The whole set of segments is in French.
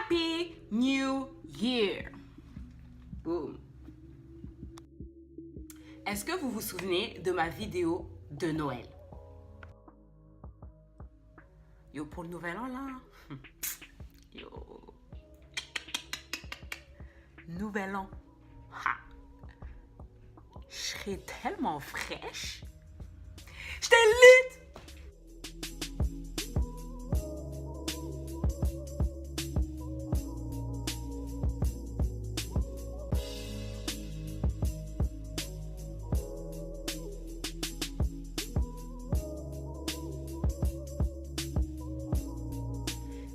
Happy New Year! Boom. Est-ce que vous vous souvenez de ma vidéo de Noël? Yo, pour le nouvel an là, yo, nouvel an, ha, je serais tellement fraîche, j'étais lit.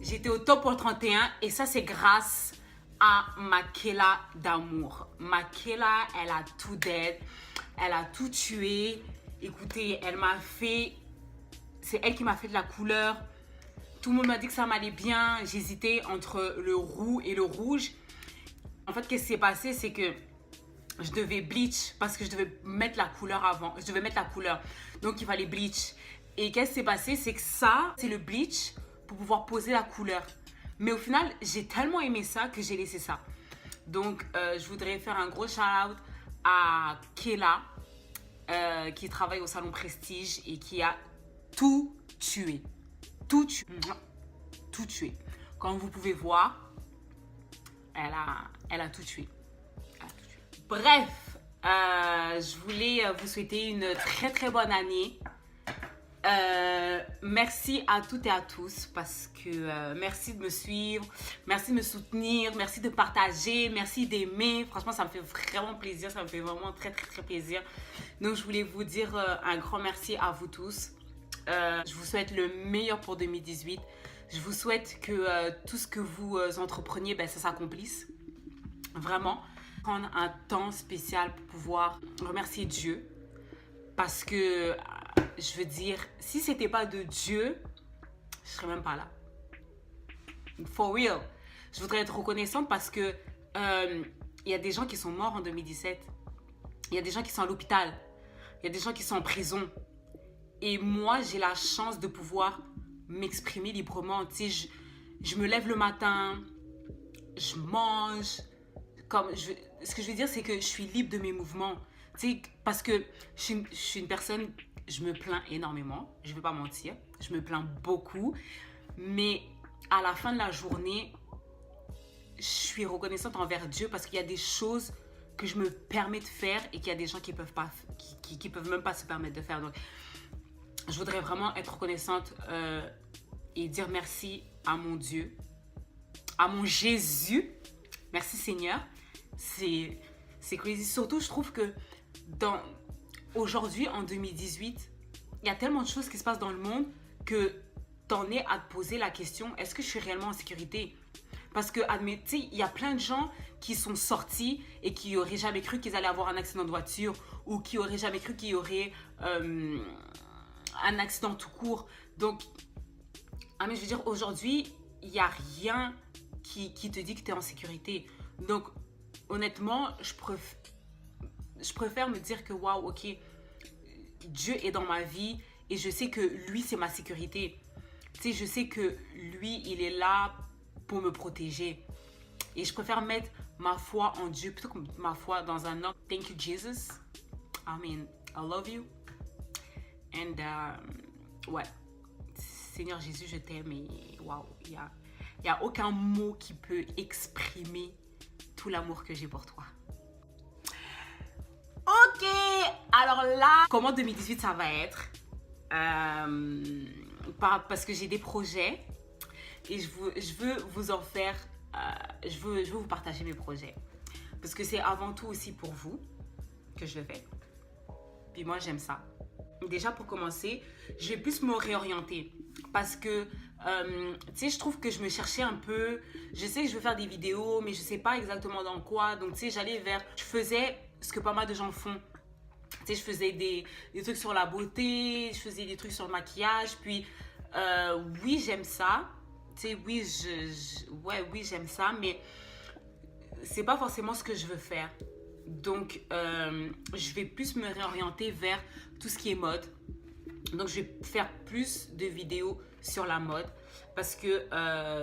J'étais au top pour le 31 et ça c'est grâce à Makela d'amour. Makela, elle a tout dead, elle a tout tué. Écoutez, elle m'a fait, c'est elle qui m'a fait de la couleur. Tout le monde m'a dit que ça m'allait bien. J'hésitais entre le roux et le rouge. En fait, qu'est-ce qui s'est passé, c'est que je devais bleach parce que je devais mettre la couleur avant. Je devais mettre la couleur, donc il fallait bleach. Et qu'est-ce qui s'est passé, c'est que ça, c'est le bleach pour pouvoir poser la couleur. Mais au final, j'ai tellement aimé ça que j'ai laissé ça. Donc, je voudrais faire un gros shout-out à Kela, qui travaille au salon Prestige et qui a tout tué. Tout tué. Tout tué. Comme vous pouvez voir, elle a tout tué. Bref, je voulais vous souhaiter une très très bonne année. Merci à toutes et à tous parce que merci de me suivre, merci de me soutenir, merci de partager, merci d'aimer. Franchement, ça me fait vraiment plaisir, ça me fait vraiment très très très plaisir. Donc, je voulais vous dire un grand merci à vous tous. Je vous souhaite le meilleur pour 2018. Je vous souhaite que tout ce que vous entrepreniez, ça s'accomplisse. Vraiment, prendre un temps spécial pour pouvoir remercier Dieu. Parce que, je veux dire, si c'était pas de Dieu, je serais même pas là. For real. Je voudrais être reconnaissante parce que y a des gens qui sont morts en 2017. Il y a des gens qui sont à l'hôpital. Il y a des gens qui sont en prison. Et moi, j'ai la chance de pouvoir m'exprimer librement. Tu sais, je me lève le matin, je mange. Ce que je veux dire, c'est que je suis libre de mes mouvements. Tu sais, parce que je suis une personne, je me plains énormément, je ne vais pas mentir, je me plains beaucoup, mais à la fin de la journée, je suis reconnaissante envers Dieu parce qu'il y a des choses que je me permets de faire et qu'il y a des gens qui peuvent pas, qui peuvent même pas se permettre de faire. Donc, je voudrais vraiment être reconnaissante et dire merci à mon Dieu, à mon Jésus. Merci Seigneur. C'est crazy. Surtout, je trouve que aujourd'hui, en 2018, il y a tellement de choses qui se passent dans le monde que t'en es à te poser la question, est-ce que je suis réellement en sécurité? Parce que, admettez, il y a plein de gens qui sont sortis et qui n'auraient jamais cru qu'ils allaient avoir un accident de voiture ou qui n'auraient jamais cru qu'il y aurait un accident tout court. Donc, je veux dire, aujourd'hui, il n'y a rien qui te dit que tu es en sécurité. Donc, honnêtement, je préfère me dire que, waouh, ok, Dieu est dans ma vie et je sais que lui, c'est ma sécurité. Tu sais, je sais que lui, il est là pour me protéger. Et je préfère mettre ma foi en Dieu plutôt que ma foi dans un homme. Thank you, Jesus. I love you. And, ouais, Seigneur Jésus, je t'aime et waouh, il y a aucun mot qui peut exprimer tout l'amour que j'ai pour toi. Ok, alors là, comment 2018 ça va être? Parce que j'ai des projets et je veux vous en faire, je veux vous partager mes projets. Parce que c'est avant tout aussi pour vous que je le fais. Puis moi, j'aime ça. Déjà, pour commencer, je vais plus me réorienter. Parce que, tu sais, je trouve que je me cherchais un peu. Je sais que je veux faire des vidéos, mais je sais pas exactement dans quoi. Donc, tu sais, j'allais vers... Je faisais ce que pas mal de gens font. Tu sais, je faisais des trucs sur la beauté, je faisais des trucs sur le maquillage. Puis, oui, j'aime ça. Tu sais, oui, oui, j'aime ça, mais c'est pas forcément ce que je veux faire. Donc, je vais plus me réorienter vers tout ce qui est mode. Donc, je vais faire plus de vidéos sur la mode parce que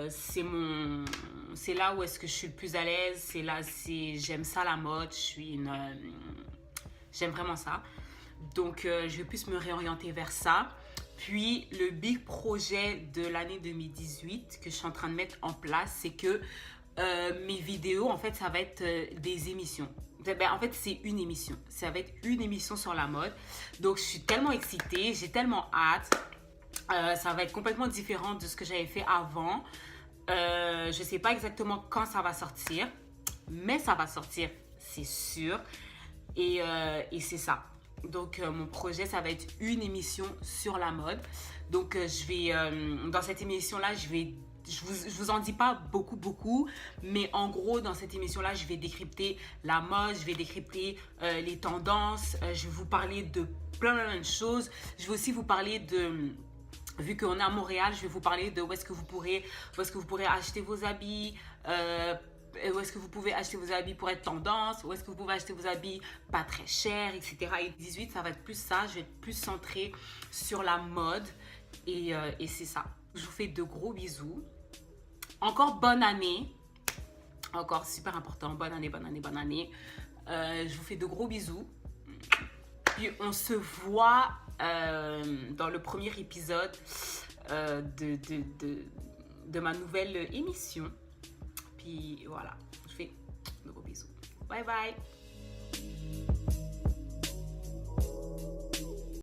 c'est là où est-ce que je suis le plus à l'aise. J'aime ça la mode. J'aime vraiment ça. Donc, je vais plus me réorienter vers ça. Puis, le big projet de l'année 2018 que je suis en train de mettre en place, c'est que mes vidéos, en fait, ça va être des émissions. En fait, c'est une émission. Ça va être une émission sur la mode. Donc, je suis tellement excitée. J'ai tellement hâte. Ça va être complètement différent de ce que j'avais fait avant. Je ne sais pas exactement quand ça va sortir. Mais ça va sortir, c'est sûr. Et c'est ça. Donc, mon projet, ça va être une émission sur la mode. Donc, dans cette émission-là, je vous en dis pas beaucoup, mais en gros, dans cette émission-là, je vais décrypter la mode, je vais décrypter les tendances, je vais vous parler de plein de choses. Je vais aussi vous parler vu qu'on est à Montréal, je vais vous parler de où est-ce que vous pourrez acheter vos habits, où est-ce que vous pouvez acheter vos habits pour être tendance, où est-ce que vous pouvez acheter vos habits pas très chers, etc. Et 18, ça va être plus ça, je vais être plus centrée sur la mode et c'est ça. Je vous fais de gros bisous. Encore bonne année. Encore super important, bonne année. Je vous fais de gros bisous. Puis on se voit dans le premier épisode de ma nouvelle émission. Puis voilà, je fais de gros bisous. Bye bye.